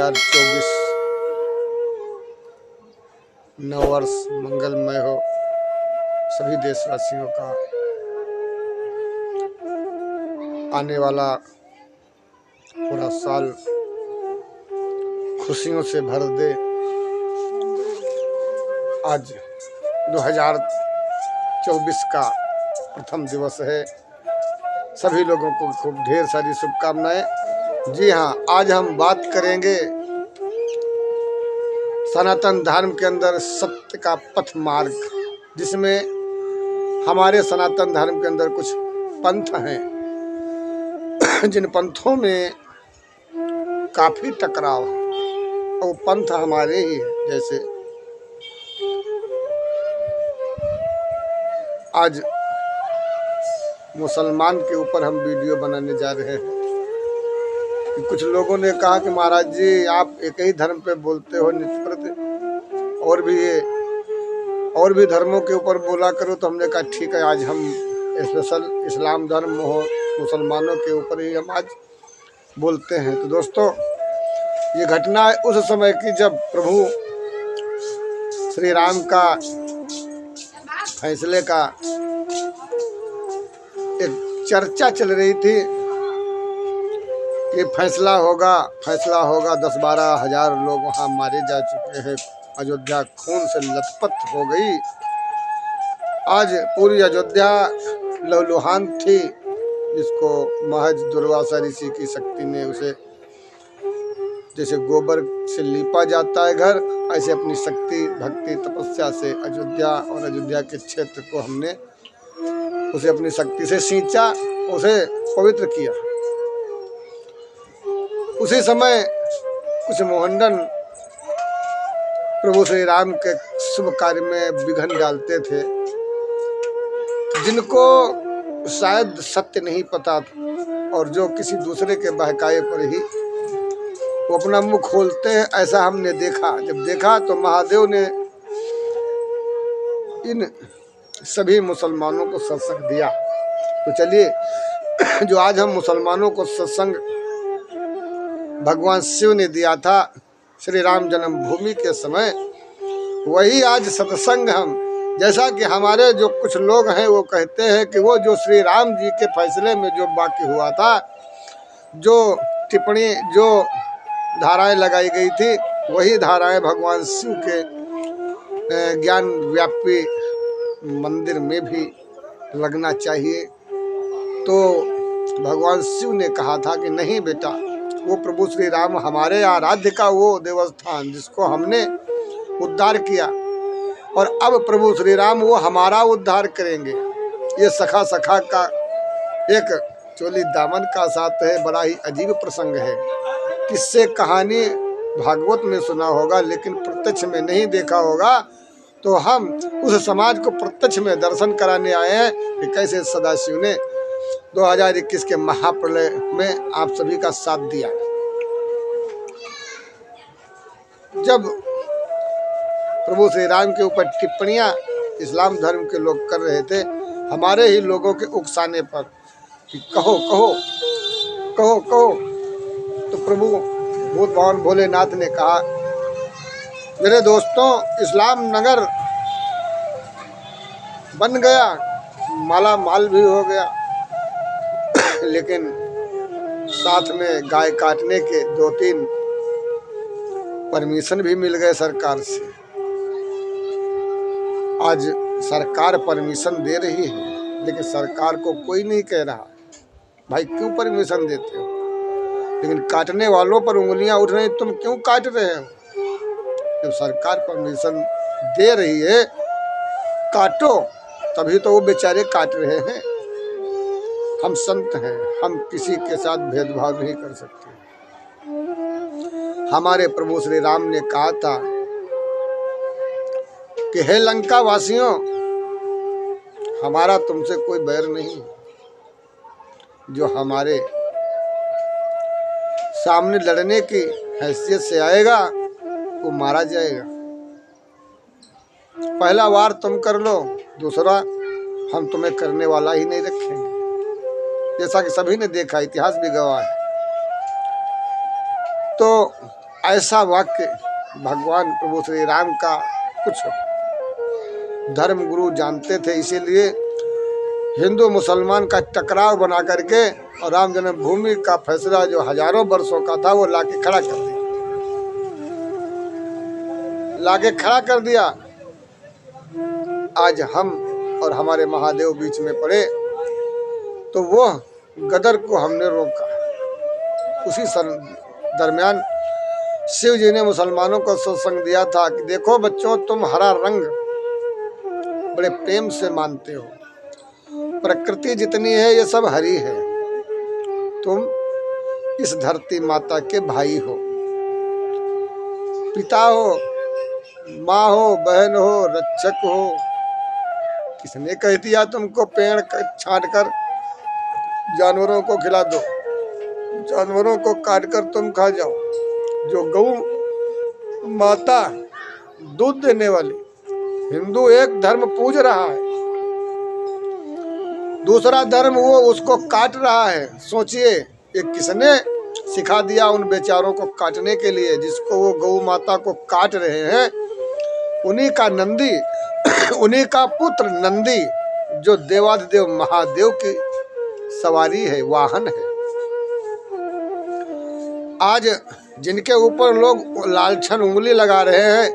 2024 नववर्ष मंगलमय हो। सभी देशवासियों का आने वाला पूरा साल खुशियों से भर दे। आज 2024 का प्रथम दिवस है। सभी लोगों को खूब ढेर सारी शुभकामनाएं। जी हाँ, आज हम बात करेंगे सनातन धर्म के अंदर सत्य का पथ मार्ग, जिसमें हमारे सनातन धर्म के अंदर कुछ पंथ हैं जिन पंथों में काफी टकराव है और पंथ हमारे ही है। जैसे आज मुसलमान के ऊपर हम वीडियो बनाने जा रहे हैं कि कुछ लोगों ने कहा कि महाराज जी आप एक ही धर्म पे बोलते हो नित्य प्रति, और भी धर्मों के ऊपर बोला करो। तो हमने कहा ठीक है, आज हम स्पेशल इस्लाम धर्म मुसलमानों के ऊपर ही हम आज बोलते हैं। तो दोस्तों, ये घटना है उस समय की जब प्रभु श्री राम का फैसले का एक चर्चा चल रही थी कि फैसला होगा 10-12 हजार लोग वहां मारे जा चुके हैं। अयोध्या खून से लथपथ हो गई। आज पूरी अयोध्या लहूलुहान थी, जिसको महज दुर्वासा ऋषि की शक्ति ने उसे, जैसे गोबर से लीपा जाता है घर, ऐसे अपनी शक्ति भक्ति तपस्या से अयोध्या और अयोध्या के क्षेत्र को हमने उसे अपनी शक्ति से सींचा, उसे पवित्र किया। उसी समय कुछ मोहनडन प्रभु श्री राम के शुभ कार्य में विघ्न डालते थे, जिनको शायद सत्य नहीं पता था और जो किसी दूसरे के बहकाए पर ही वो अपना मुंह खोलते हैं। ऐसा हमने देखा। जब देखा तो महादेव ने इन सभी मुसलमानों को सत्संग दिया। तो चलिए, जो आज हम मुसलमानों को सत्संग भगवान शिव ने दिया था श्री राम जन्मभूमि के समय, वही आज सत्संग हम, जैसा कि हमारे जो कुछ लोग हैं वो कहते हैं कि वो जो श्री राम जी के फैसले में जो बाकी हुआ था, जो टिप्पणी जो धाराएं लगाई गई थी, वही धाराएं भगवान शिव के ज्ञान व्यापी मंदिर में भी लगना चाहिए। तो भगवान शिव ने कहा था कि नहीं बेटा, वो प्रभु श्री राम हमारे आराध्य का वो देवस्थान जिसको हमने उद्धार किया, और अब प्रभु श्री राम वो हमारा उद्धार करेंगे। ये सखा सखा का एक चोली दामन का साथ है। बड़ा ही अजीब प्रसंग है। किससे कहानी भागवत में सुना होगा, लेकिन प्रत्यक्ष में नहीं देखा होगा। तो हम उस समाज को प्रत्यक्ष में दर्शन कराने आए हैं कि कैसे सदाशिव ने 2021 के महाप्रलय में आप सभी का साथ दिया। जब प्रभु श्री राम के ऊपर टिप्पणियां इस्लाम धर्म के लोग कर रहे थे, हमारे ही लोगों के उकसाने पर कि कहो कहो कहो कहो, तो प्रभु भूत भगवान भोलेनाथ ने कहा, मेरे दोस्तों, इस्लाम नगर बन गया, माला माल भी हो गया, लेकिन साथ में गाय काटने के 2-3 परमिशन भी मिल गए सरकार से। आज सरकार परमिशन दे रही है, लेकिन सरकार को कोई नहीं कह रहा भाई क्यों परमिशन देते हो, लेकिन काटने वालों पर उंगलियां उठ रही, तुम क्यों काट रहे हो। जब सरकार परमिशन दे रही है काटो, तभी तो वो बेचारे काट रहे हैं। हम संत हैं, हम किसी के साथ भेदभाव नहीं कर सकते। हमारे प्रभु श्री राम ने कहा था कि हे लंका वासियों, हमारा तुमसे कोई बैर नहीं, जो हमारे सामने लड़ने की हैसियत से आएगा वो मारा जाएगा। पहला वार तुम कर लो, दूसरा हम तुम्हें करने वाला ही नहीं रखेंगे। जैसा कि सभी ने देखा, इतिहास भी गवाह है। तो ऐसा वाक्य भगवान प्रभु श्री राम का कुछ धर्म गुरु जानते थे, इसीलिए हिंदू मुसलमान का टकराव बना करके और राम जन्मभूमि का फैसला जो हजारों वर्षों का था वो लाके खड़ा कर दिया, लाके खड़ा कर दिया। आज हम और हमारे महादेव बीच में पड़े तो वो गदर को हमने रोका। उसी दरमियान शिव जी ने मुसलमानों को सत्संग दिया था कि देखो बच्चों, तुम हरा रंग बड़े प्रेम से मानते हो, प्रकृति जितनी है ये सब हरी है, तुम इस धरती माता के भाई हो, पिता हो, माँ हो, बहन हो, रक्षक हो। किसने कह दिया तुमको पेड़ छांट कर जानवरों को खिला दो, जानवरों को काट कर तुम खा जाओ? जो गौ माता दूध देने वाली, हिंदू एक धर्म पूज रहा है, दूसरा धर्म वो उसको काट रहा है। सोचिए ये किसने सिखा दिया उन बेचारों को काटने के लिए, जिसको वो गौ माता को काट रहे हैं उन्हीं का नंदी उन्हीं का पुत्र नंदी जो देवाधिदेव महादेव की सवारी है, वाहन है। आज जिनके ऊपर लोग लालछन उंगली लगा रहे हैं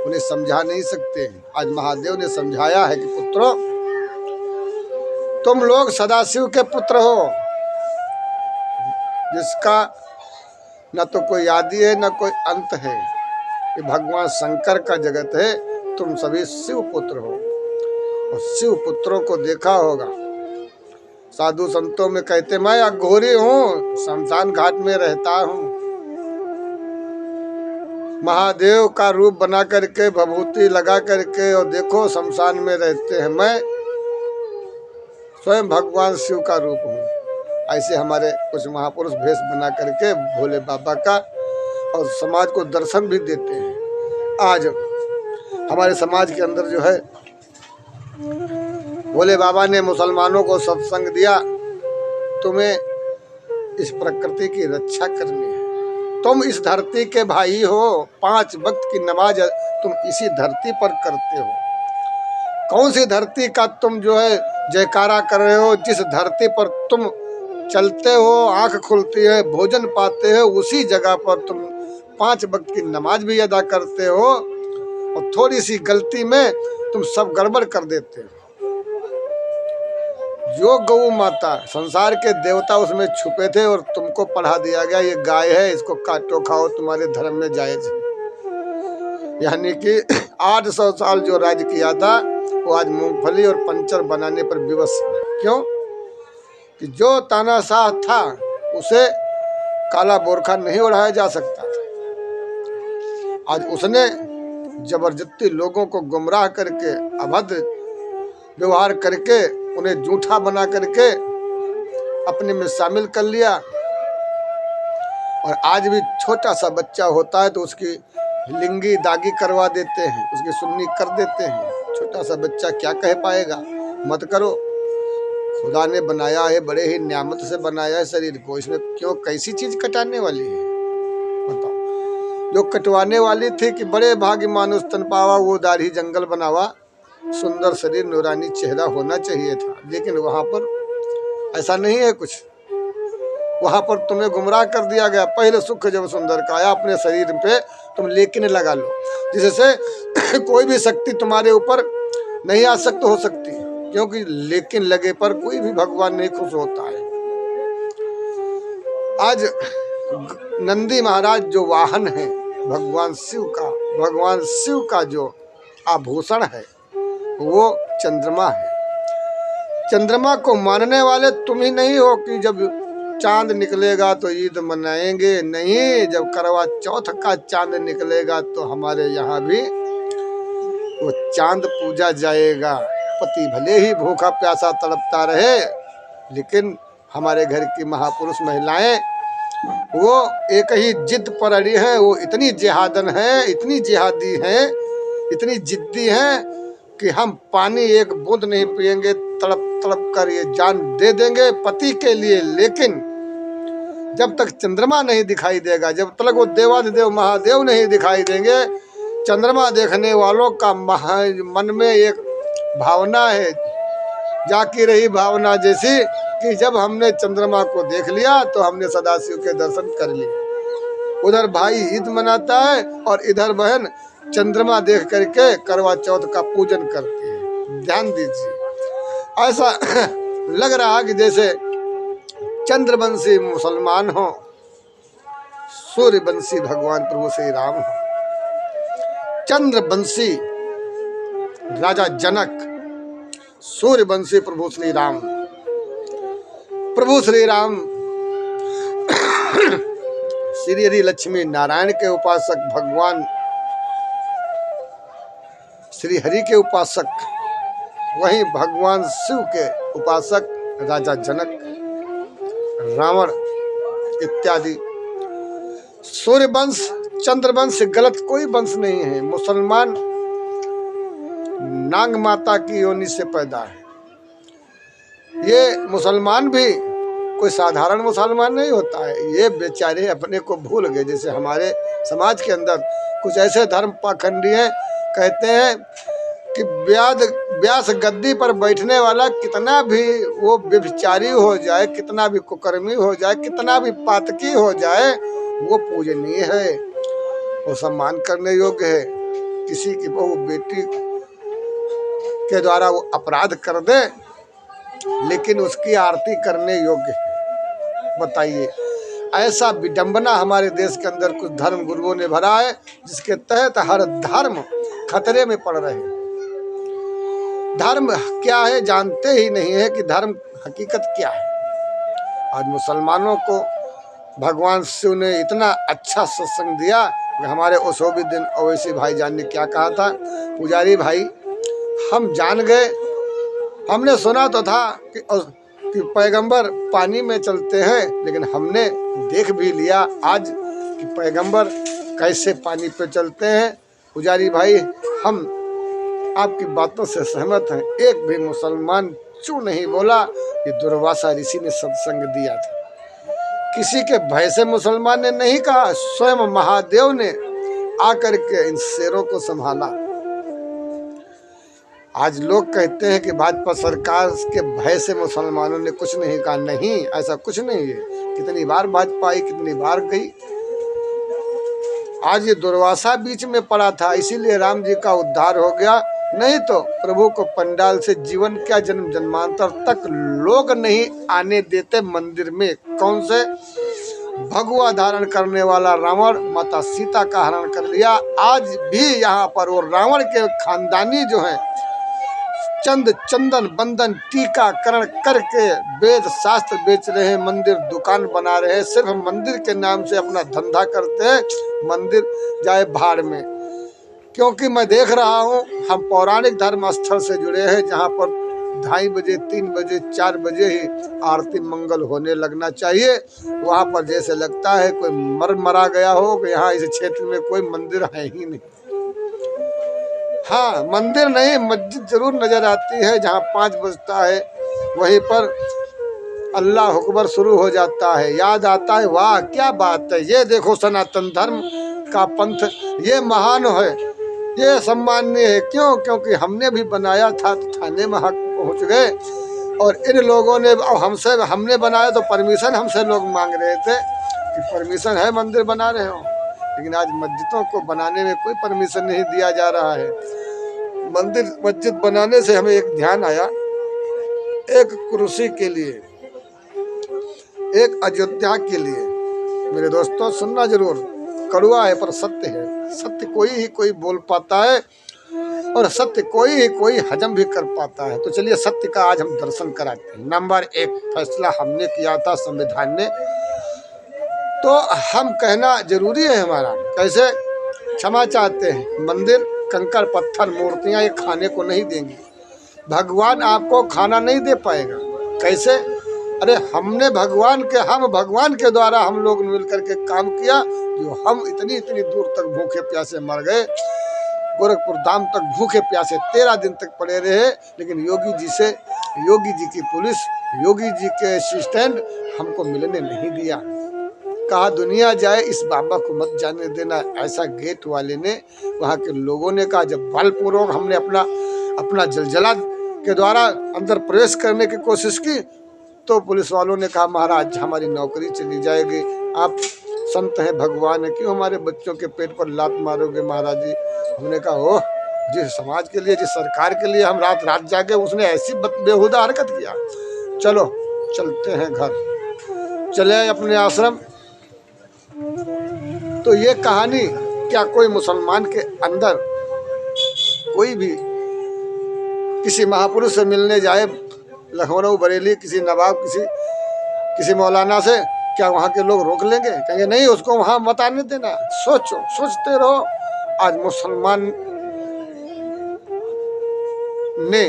उन्हें समझा नहीं सकते। आज महादेव ने समझाया है कि पुत्रों, तुम लोग सदाशिव के पुत्र हो, जिसका न तो कोई आदि है न कोई अंत है। ये भगवान शंकर का जगत है, तुम सभी शिव पुत्र हो। और शिव पुत्रों को देखा होगा, साधु संतों में कहते मैं अघोरी हूँ, शमशान घाट में रहता हूँ, महादेव का रूप बना करके भभूति लगा करके और देखो शमशान में रहते हैं, मैं स्वयं भगवान शिव का रूप हूँ। ऐसे हमारे कुछ महापुरुष भेष बना करके भोले बाबा का और समाज को दर्शन भी देते हैं। आज हमारे समाज के अंदर जो है, भोले बाबा ने मुसलमानों को सत्संग दिया, तुम्हें इस प्रकृति की रक्षा करनी है, तुम इस धरती के भाई हो, 5 वक्त की नमाज तुम इसी धरती पर करते हो। कौन सी धरती का तुम जो है जयकारा कर रहे हो? जिस धरती पर तुम चलते हो, आंख खुलती है, भोजन पाते हो, उसी जगह पर तुम 5 वक्त की नमाज भी अदा करते हो और थोड़ी सी गलती में तुम सब गड़बड़ कर देते हो। जो गौ माता, संसार के देवता उसमें छुपे थे और तुमको पढ़ा दिया गया ये गाय है, इसको काटो खाओ, तुम्हारे धर्म में जायज है। यानी कि 800 साल जो राज किया था वो आज मूंगफली और पंचर बनाने पर विवश है। क्यों? कि जो तानाशाह था उसे काला बोरखा नहीं ओढ़ाया जा सकता था। आज उसने जबरदस्ती लोगों को गुमराह करके, अभद्र व्यवहार करके, उन्हें झूठा बना करके अपने में शामिल कर लिया। और आज भी छोटा सा बच्चा होता है तो उसकी लिंगी दागी करवा देते हैं, उसकी सुन्नी कर देते हैं। छोटा सा बच्चा क्या कह पाएगा? मत करो। खुदा ने बनाया है, बड़े ही नियामत से बनाया है शरीर को, इसमें क्यों कैसी चीज कटाने वाली है? बताओ। जो कटवाने वाली थी कि बड़े भाग्य मानुष तन पावा, वो दाढ़ी जंगल बनावा, सुंदर शरीर नूरानी चेहरा होना चाहिए था, लेकिन वहां पर ऐसा नहीं है कुछ। वहां पर तुम्हें गुमराह कर दिया गया। पहले सुख जब सुंदर का आया, अपने शरीर पे तुम लेकिन लगा लो, जिससे कोई भी शक्ति तुम्हारे ऊपर नहीं आ सकती हो सकती, क्योंकि लेकिन लगे पर कोई भी भगवान नहीं खुश होता है। आज नंदी महाराज जो वाहन है भगवान शिव का जो आभूषण है वो चंद्रमा है। चंद्रमा को मानने वाले तुम ही नहीं हो कि जब चांद निकलेगा तो ईद मनाएंगे, नहीं, जब करवा चौथ का चांद निकलेगा तो हमारे यहाँ भी वो चांद पूजा जाएगा। पति भले ही भूखा प्यासा तड़पता रहे, लेकिन हमारे घर की महापुरुष महिलाएं वो एक ही जिद पर अड़ी हैं। वो इतनी जिहादन है, इतनी जिहादी हैं, इतनी जिद्दी हैं कि हम पानी एक बूंद नहीं पिएंगे, तड़प तड़प कर ये जान दे देंगे पति के लिए। लेकिन जब तक चंद्रमा नहीं दिखाई देगा, जब तक वो देवाधिदेव महादेव नहीं दिखाई देंगे, चंद्रमा देखने वालों का मन में एक भावना है, जाकी रही भावना जैसी कि जब हमने चंद्रमा को देख लिया तो हमने सदाशिव के दर्शन कर लिए। उधर भाई ईद मनाता है और इधर बहन चंद्रमा देख करके करवा चौथ का पूजन करती है। ध्यान दीजिए, ऐसा लग रहा कि जैसे चंद्रवंशी मुसलमान हो, सूर्यवंशी भगवान प्रभु श्री राम हो। चंद्रवंशी राजा जनक, सूर्यवंशी प्रभु श्री राम। प्रभु श्री राम श्री हरि लक्ष्मी नारायण के उपासक, भगवान श्री हरि के उपासक, वहीं भगवान शिव के उपासक राजा जनक, रावण इत्यादि। सूर्यवंश चंद्रवंश गलत कोई वंश नहीं है। मुसलमान नाग माता की योनि से पैदा है। ये मुसलमान भी कोई साधारण मुसलमान नहीं होता है। ये बेचारे अपने को भूल गए। जैसे हमारे समाज के अंदर कुछ ऐसे धर्म पाखंडी हैं, कहते हैं कि व्यास गद्दी पर बैठने वाला कितना भी वो व्यभिचारी हो जाए, कितना भी कुकर्मी हो जाए, कितना भी पातकी हो जाए, वो पूजनीय है, वो सम्मान करने योग्य है। किसी की बहू बेटी के द्वारा वो अपराध कर दे लेकिन उसकी आरती करने योग्य है। बताइए, ऐसा विडंबना हमारे देश के अंदर कुछ धर्म गुरुओं ने भरा है, जिसके तहत हर धर्म खतरे में पड़ रहे हैं। धर्म क्या है जानते ही नहीं है कि धर्म हकीकत क्या है। आज मुसलमानों को भगवान शिव ने इतना अच्छा सत्संग दिया कि हमारे ओशोबुद्दीन ओवैसी भाईजान ने क्या कहा था, पुजारी भाई हम जान गए, हमने सुना तो था कि पैगंबर पानी में चलते हैं, लेकिन हमने देख भी लिया आज कि पैगंबर कैसे पानी पे चलते हैं। पुजारी भाई हम आपकी बातों से सहमत हैं। एक भी मुसलमान चू नहीं बोला। ये दुर्वासा ऋषि ने सत्संग दिया था। किसी के भय से मुसलमान ने नहीं कहा, स्वयं महादेव ने आकर के इन शेरों को संभाला। आज लोग कहते हैं कि भाजपा सरकार के भय से मुसलमानों ने कुछ नहीं कहा। नहीं, ऐसा कुछ नहीं है। कितनी बार भाजपा आई, कितनी बार गई। आज ये दुर्वासा बीच में पड़ा था, इसीलिए राम जी का उद्धार हो गया। नहीं तो प्रभु को पंडाल से जीवन क्या जन्म जन्मांतर तक लोग नहीं आने देते मंदिर में। कौन से? भगवा धारण करने वाला रावण माता सीता का हरण कर लिया। आज भी यहाँ पर वो रावण के खानदानी जो हैं, चंदन बंदन टीकाकरण करके वेद शास्त्र बेच रहे हैं, मंदिर दुकान बना रहे हैं, सिर्फ मंदिर के नाम से अपना धंधा करते हैं। मंदिर जाए भाड़ में। क्योंकि मैं देख रहा हूँ हम पौराणिक धर्म स्थल से जुड़े हैं, जहाँ पर 2:30 बजे 3 बजे 4 बजे ही आरती मंगल होने लगना चाहिए। वहाँ पर जैसे लगता है कोई मरा गया हो कि यहाँ इस क्षेत्र में कोई मंदिर है ही नहीं। हाँ, मंदिर नहीं मस्जिद जरूर नजर आती है। जहाँ 5 बजता है वहीं पर अल्लाह अकबर शुरू हो जाता है। याद आता है, वाह क्या बात है, ये देखो सनातन धर्म का पंथ ये महान है, ये सम्माननीय है। क्यों? क्योंकि हमने भी बनाया था तो थाने में हक पहुँच गए। और इन लोगों ने हमने बनाया तो परमिशन हमसे लोग मांग रहे थे कि परमिशन है मंदिर बना रहे हो, लेकिन आज मस्जिदों को बनाने में कोई परमिशन नहीं दिया जा रहा है। मस्जिद बनाने से हमें एक ध्यान आया, एक कुर्सी के लिए, एक अयोध्या के लिए। मेरे दोस्तों सुनना जरूर, कड़वा है पर सत्य है। सत्य कोई बोल पाता है और सत्य कोई हजम भी कर पाता है। तो चलिए सत्य का आज हम दर्शन कराते हैं। नंबर 1 फैसला हमने किया था संविधान ने, तो हम कहना जरूरी है हमारा। कैसे? क्षमा चाहते हैं। मंदिर कंकड़ पत्थर मूर्तियां ये खाने को नहीं देंगी। भगवान आपको खाना नहीं दे पाएगा। कैसे? अरे हम भगवान के द्वारा हम लोग मिल करके काम किया, जो हम इतनी दूर तक भूखे प्यासे मर गए। गोरखपुर धाम तक भूखे प्यासे 13 दिन तक पड़े रहे, लेकिन योगी जी की पुलिस, योगी जी के असिस्टेंट हमको मिलने नहीं दिया। कहा दुनिया जाए इस बाबा को मत जाने देना। ऐसा गेट वाले ने, वहाँ के लोगों ने कहा। जब बलपूर्वक हमने अपना जलजला के द्वारा अंदर प्रवेश करने की कोशिश की तो पुलिस वालों ने कहा महाराज हमारी नौकरी चली जाएगी, आप संत हैं, भगवान है, क्यों हमारे बच्चों के पेट पर लात मारोगे महाराज जी। हमने कहा ओह, जिस समाज के लिए, जिस सरकार के लिए हम रात रात जागे, उसने ऐसी बेहुदा हरकत किया। चलो चलते हैं घर। चले अपने आश्रम। तो ये कहानी, क्या कोई मुसलमान के अंदर कोई भी किसी महापुरुष से मिलने जाए, लखनऊ बरेली, किसी नवाब, किसी मौलाना से, क्या वहाँ के लोग रोक लेंगे? कहेंगे नहीं, उसको वहाँ मत आने देना। सोचते रहो। आज मुसलमान ने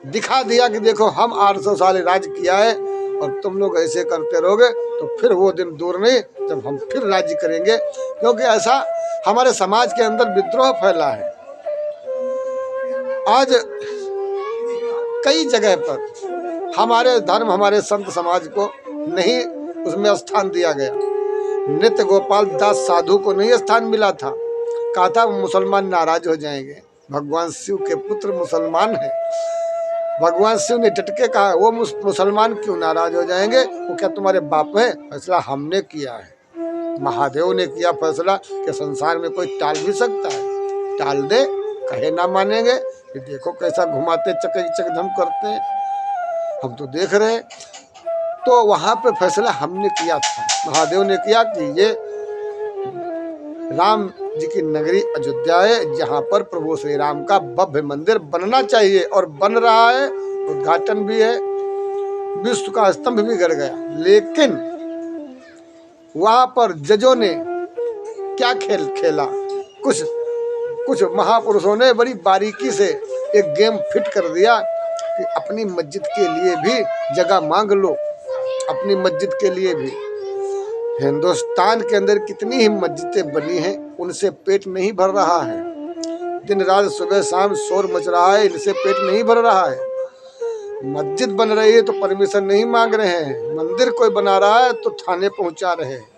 दिखा दिया कि देखो हम 800 साल राज किया है और तुम लोग ऐसे करते रहोगे तो फिर वो दिन दूर नहीं जब हम फिर राज्य करेंगे। क्योंकि ऐसा हमारे समाज के अंदर विद्रोह फैला है। आज कई जगह पर हमारे धर्म, हमारे संत समाज को नहीं उसमें स्थान दिया गया। नित्य गोपाल दास साधु को नहीं स्थान मिला था। कहा था मुसलमान नाराज हो जाएंगे। भगवान शिव के पुत्र मुसलमान हैं। भगवान शिव ने डटके कहा वो मुसलमान क्यों नाराज हो जाएंगे, वो क्या तुम्हारे बाप है? फैसला हमने किया है। महादेव ने किया फैसला कि संसार में कोई टाल भी सकता है। टाल दे, कहे ना मानेंगे। ये देखो कैसा घुमाते चकधम करते हैं, हम तो देख रहे हैं। तो वहां पे फैसला हमने किया था, महादेव ने किया कि ये राम जी की नगरी अयोध्या है, जहाँ पर प्रभु श्री राम का भव्य मंदिर बनना चाहिए और बन रहा है। उद्घाटन भी है, विश्व का स्तंभ भी गड़ गया। लेकिन वहां पर जजों ने क्या खेल खेला, कुछ महापुरुषों ने बड़ी बारीकी से एक गेम फिट कर दिया कि अपनी मस्जिद के लिए भी जगह मांग लो, अपनी मस्जिद के लिए भी। हिंदुस्तान के अंदर कितनी ही मस्जिदें बनी हैं, उनसे पेट नहीं भर रहा है। दिन रात सुबह शाम शोर मच रहा है, इनसे पेट नहीं भर रहा है। मस्जिद बन रही है तो परमिशन नहीं मांग रहे हैं, मंदिर कोई बना रहा है तो थाने पहुंचा रहे हैं।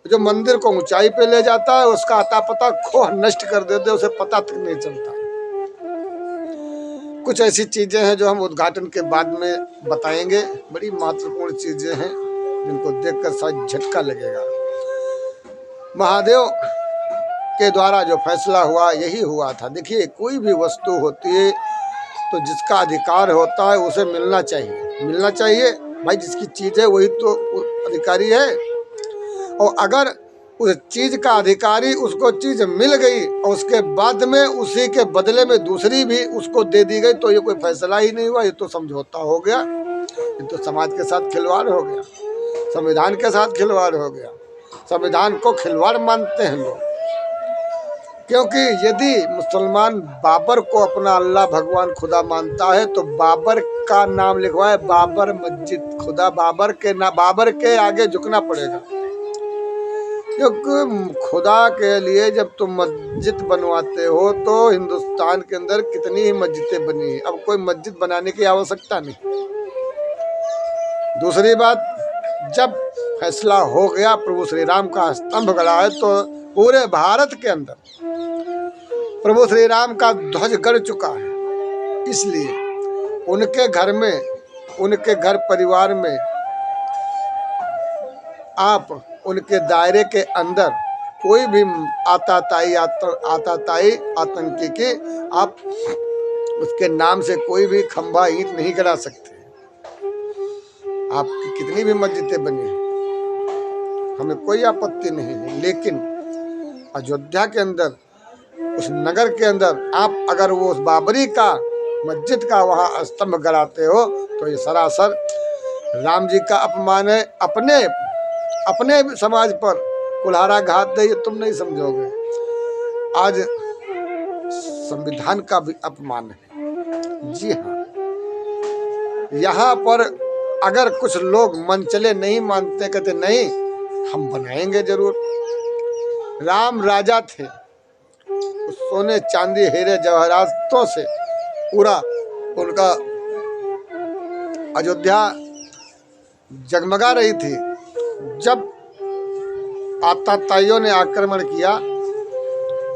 जो मंदिर को ऊंचाई पे ले जाता है उसका अता पता खोह नष्ट कर देते, उसे पता तक नहीं चलता। कुछ ऐसी चीजें हैं जो हम उद्घाटन के बाद में बताएंगे। बड़ी महत्वपूर्ण चीजें हैं जिनको देखकर शायद झटका लगेगा। महादेव के द्वारा जो फैसला हुआ यही हुआ था। देखिए, कोई भी वस्तु होती है तो जिसका अधिकार होता है उसे मिलना चाहिए भाई। जिसकी चीज है वही तो अधिकारी है। और अगर उस चीज का अधिकारी, उसको चीज मिल गई और उसके बाद में उसी के बदले में दूसरी भी उसको दे दी गई, तो ये कोई फैसला ही नहीं हुआ, ये तो समझौता हो गया। ये तो समाज के साथ खिलवाड़ हो गया, संविधान के साथ खिलवाड़ हो गया। संविधान को खिलवाड़ मानते हैं लोग। क्योंकि यदि मुसलमान बाबर को अपना अल्लाह भगवान खुदा मानता है तो बाबर का नाम लिखवाए, बाबर मस्जिद। खुदा बाबर के आगे झुकना पड़ेगा। क्योंकि खुदा के लिए जब तुम मस्जिद बनवाते हो तो हिंदुस्तान के अंदर कितनी ही मस्जिदें बनी है, अब कोई मस्जिद बनाने की आवश्यकता नहीं। दूसरी बात, जब फैसला हो गया प्रभु श्री राम का स्तंभ गड़ा है तो पूरे भारत के अंदर प्रभु श्री राम का ध्वज गड़ चुका है। इसलिए उनके घर में, उनके घर परिवार में, आप उनके दायरे के अंदर कोई भी आताताई आतंकी की आप उसके नाम से कोई भी खंभा ईंट नहीं गिरा सकते। आपकी कितनी भी मस्जिदें बनी हमें कोई आपत्ति नहीं है। लेकिन अयोध्या के अंदर, उस नगर के अंदर आप अगर वो उस बाबरी का मस्जिद का वहाँ स्तंभ गड़ाते हो तो ये सरासर राम जी का अपमान है। अपने समाज पर कुल्हाड़ा घात दे, ये तुम नहीं समझोगे। आज संविधान का भी अपमान है। जी हाँ, यहाँ पर अगर कुछ लोग मन चले नहीं मानते, कहते नहीं हम बनाएंगे जरूर। राम राजा थे, सोने चांदी हीरे जवाहरातों से पूरा उनका अयोध्या जगमगा रही थी। जब आताताइयों ने आक्रमण किया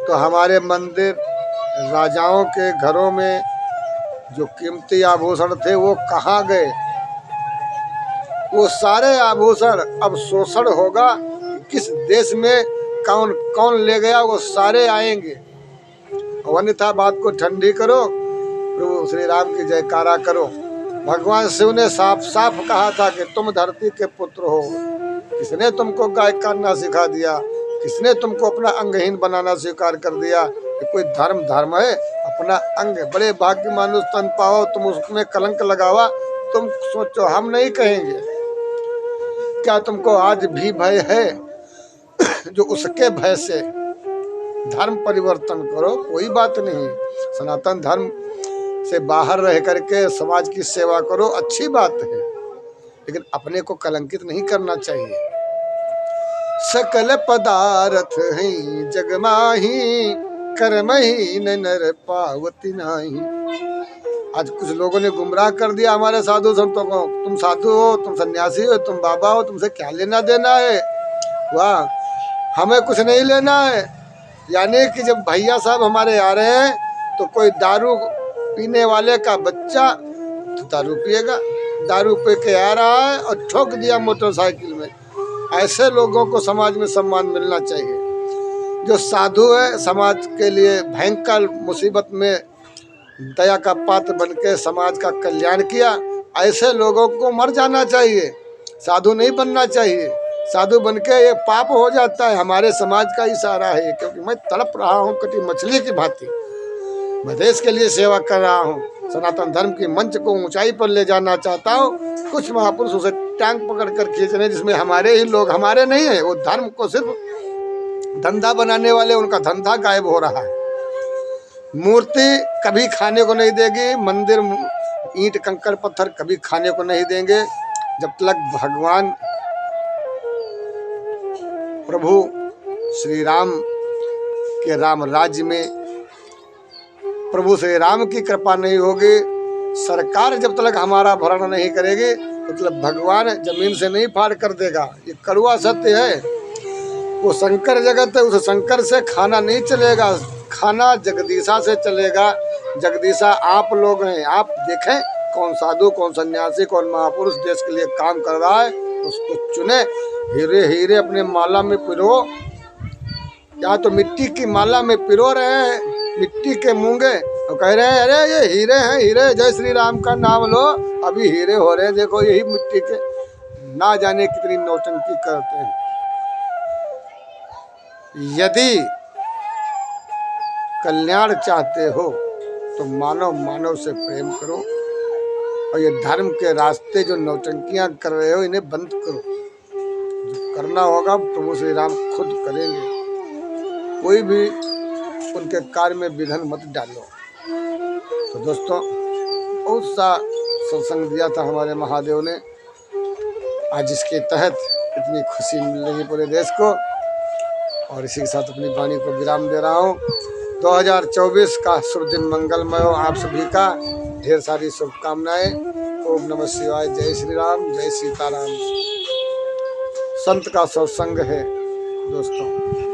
तो हमारे मंदिर, राजाओं के घरों में जो कीमती आभूषण थे वो कहाँ गए? वो सारे आभूषण अब शोषण होगा, किस देश में कौन कौन ले गया, वो सारे आएंगे। अन्यथा बात को ठंडी करो, प्रभु श्री राम की जयकारा करो। भगवान शिव ने साफ साफ कहा था कि तुम धरती के पुत्र हो। किसने तुमको गाय करना सिखा दिया? किसने तुमको अपना अंगहीन बनाना स्वीकार कर दिया? कि कोई धर्म है? अपना अंग, बड़े भाग्य मानुष तन पाओ, तुम उसमें कलंक लगावा। तुम सोचो, हम नहीं कहेंगे। क्या तुमको आज भी भय है? जो उसके भय से धर्म परिवर्तन करो, कोई बात नहीं। सनातन धर्म से बाहर रह करके समाज की सेवा करो, अच्छी बात है, लेकिन अपने को कलंकित नहीं करना चाहिए। सकल पदार्थ हैं जग माही, कर्मही नर पावती नाही। आज कुछ लोगों ने गुमराह कर दिया हमारे साधु संतों को। तुम साधु हो, तुम सन्यासी हो, तुम बाबा हो, तुमसे क्या लेना देना है? वाह, हमें कुछ नहीं लेना है। यानी कि जब भैया साहब हमारे आ रहे हैं तो कोई दारू पीने वाले का बच्चा तो दारू पिएगा, दारू पी के आ रहा है और ठोक दिया मोटरसाइकिल में। ऐसे लोगों को समाज में सम्मान मिलना चाहिए। जो साधु है, समाज के लिए भयंकर मुसीबत में दया का पात्र बनके समाज का कल्याण किया, ऐसे लोगों को मर जाना चाहिए, साधु नहीं बनना चाहिए। साधु बनके ये पाप हो जाता है। हमारे समाज का इशारा है, क्योंकि मैं तड़प रहा हूँ कटी मछली की भांति। मैं देश के लिए सेवा कर रहा हूँ, सनातन धर्म के मंच को ऊंचाई पर ले जाना चाहता हूँ। कुछ महापुरुष उसे टांग पकड़ कर खींच रहे, जिसमें हमारे ही लोग, हमारे नहीं है, वो धर्म को सिर्फ धंधा बनाने वाले, उनका धंधा गायब हो रहा है। मूर्ति कभी खाने को नहीं देगी, मंदिर ईंट कंकड़ पत्थर कभी खाने को नहीं देंगे, जब तक भगवान प्रभु श्री राम के राम राज्य में प्रभु श्री राम की कृपा नहीं होगी। सरकार जब तक हमारा भरण नहीं करेगी, मतलब भगवान जमीन से नहीं फाड़ कर देगा। ये कड़वा सत्य है। वो शंकर जगत है, उस शंकर से खाना नहीं चलेगा, खाना जगदीशा से चलेगा। जगदीशा आप लोग हैं। आप देखें कौन साधु, कौन सन्यासी, कौन महापुरुष देश के लिए काम कर रहा है, उसको चुने। हीरे हीरे अपने माला में पिरो, या तो मिट्टी की माला में पिरो रहे हैं, मिट्टी के मूंगे, और कह रहे हैं अरे ये हीरे हैं, हीरे, जय श्री राम का नाम लो, अभी हीरे हो रहे हैं। देखो यही मिट्टी के, ना जाने कितनी नौटंकी करते हैं। यदि कल्याण चाहते हो तो मानव मानव से प्रेम करो, और ये धर्म के रास्ते जो नौटंकियां कर रहे हो इन्हें बंद करो। जो करना होगा प्रभु श्री राम खुद करेंगे। कोई भी उनके कार्य में विघ्न मत डालो। तो दोस्तों, बहुत सा सत्संग दिया था हमारे महादेव ने। आज इसके तहत इतनी खुशी मिल रही पूरे देश को, और इसी के साथ अपनी वाणी को विराम दे रहा हूँ। 2024 का शुभ दिन मंगलमय हो आप सभी का। ढेर सारी शुभकामनाएं। ओम नमः शिवाय। जय श्री राम, जय सीताराम। संत का सत्संग है दोस्तों।